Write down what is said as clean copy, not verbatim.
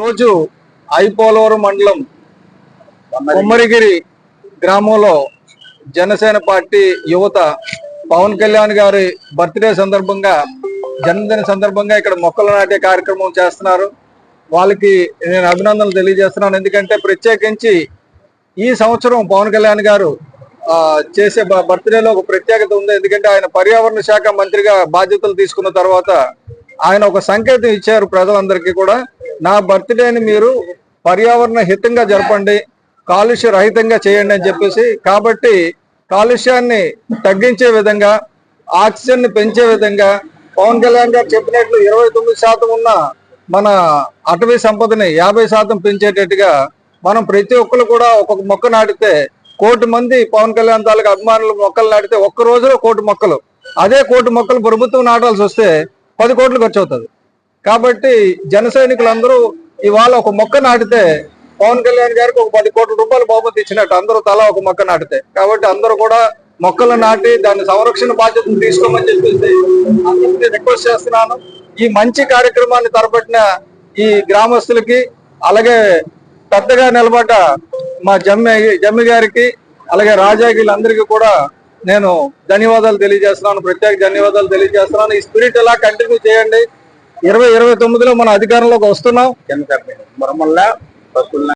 రోజు ఐపోలవరం మండలం కొమ్మరిగిరి గ్రామంలో జనసేన పార్టీ యువత పవన్ కళ్యాణ్ గారి బర్త్డే సందర్భంగా జన్మదిన సందర్భంగా ఇక్కడ మొక్కలు నాటే కార్యక్రమం చేస్తున్నారు. వాళ్ళకి నేను అభినందనలు తెలియజేస్తున్నాను. ఎందుకంటే ప్రత్యేకించి ఈ సంవత్సరం పవన్ కళ్యాణ్ గారు చేసే బర్త్డేలో ఒక ప్రత్యేకత ఉంది. ఎందుకంటే ఆయన పర్యావరణ శాఖ మంత్రిగా బాధ్యతలు తీసుకున్న తర్వాత ఆయన ఒక సంకేతం ఇచ్చారు ప్రజలందరికీ కూడా, నా బర్త్డేని మీరు పర్యావరణ హితంగా జరపండి, కాలుష్య రహితంగా చేయండి అని చెప్పేసి. కాబట్టి కాలుష్యాన్ని తగ్గించే విధంగా, ఆక్సిజన్ ని పెంచే విధంగా పవన్ కళ్యాణ్ గారు చెప్పినట్లు 29% ఉన్న మన అటవీ సంపదని 50% పెంచేటట్టుగా మనం ప్రతి ఒక్కరు కూడా ఒక్కొక్క మొక్క నాటితే 1 కోటి మంది పవన్ కళ్యాణ్ తాలూకు అభిమానులు మొక్కలు నాటితే ఒక్క రోజులో 1 కోటి మొక్కలు, అదే 1 కోటి మొక్కలు ప్రభుత్వం నాటాల్సి వస్తే 10 కోట్లు ఖర్చు అవుతుంది. కాబట్టి జన సైనికులందరూ ఇవాళ ఒక మొక్క నాటితే పవన్ కళ్యాణ్ గారికి ఒక 10 కోట్ల రూపాయలు బహుమతి ఇచ్చినట్టు, అందరూ తలా ఒక మొక్క నాటితే. కాబట్టి అందరూ కూడా మొక్కలు నాటి దాని సంరక్షణ బాధ్యతను తీసుకోమని చెప్పేసి అందరికీ రిక్వెస్ట్ చేస్తున్నాను. ఈ మంచి కార్యక్రమాన్ని తలపెట్టిన ఈ గ్రామస్తులకి, అలాగే పెద్దగా నిలబడ్డ మా జమ్మి గారికి, అలాగే రాజాగిలందరికీ కూడా నేను ధన్యవాదాలు తెలియజేస్తున్నాను, ప్రత్యేక ధన్యవాదాలు తెలియజేస్తున్నాను. ఈ స్పిరిట్ ఎలా కంటిన్యూ చేయండి. 2029లో మన అధికారంలోకి వస్తున్నాం.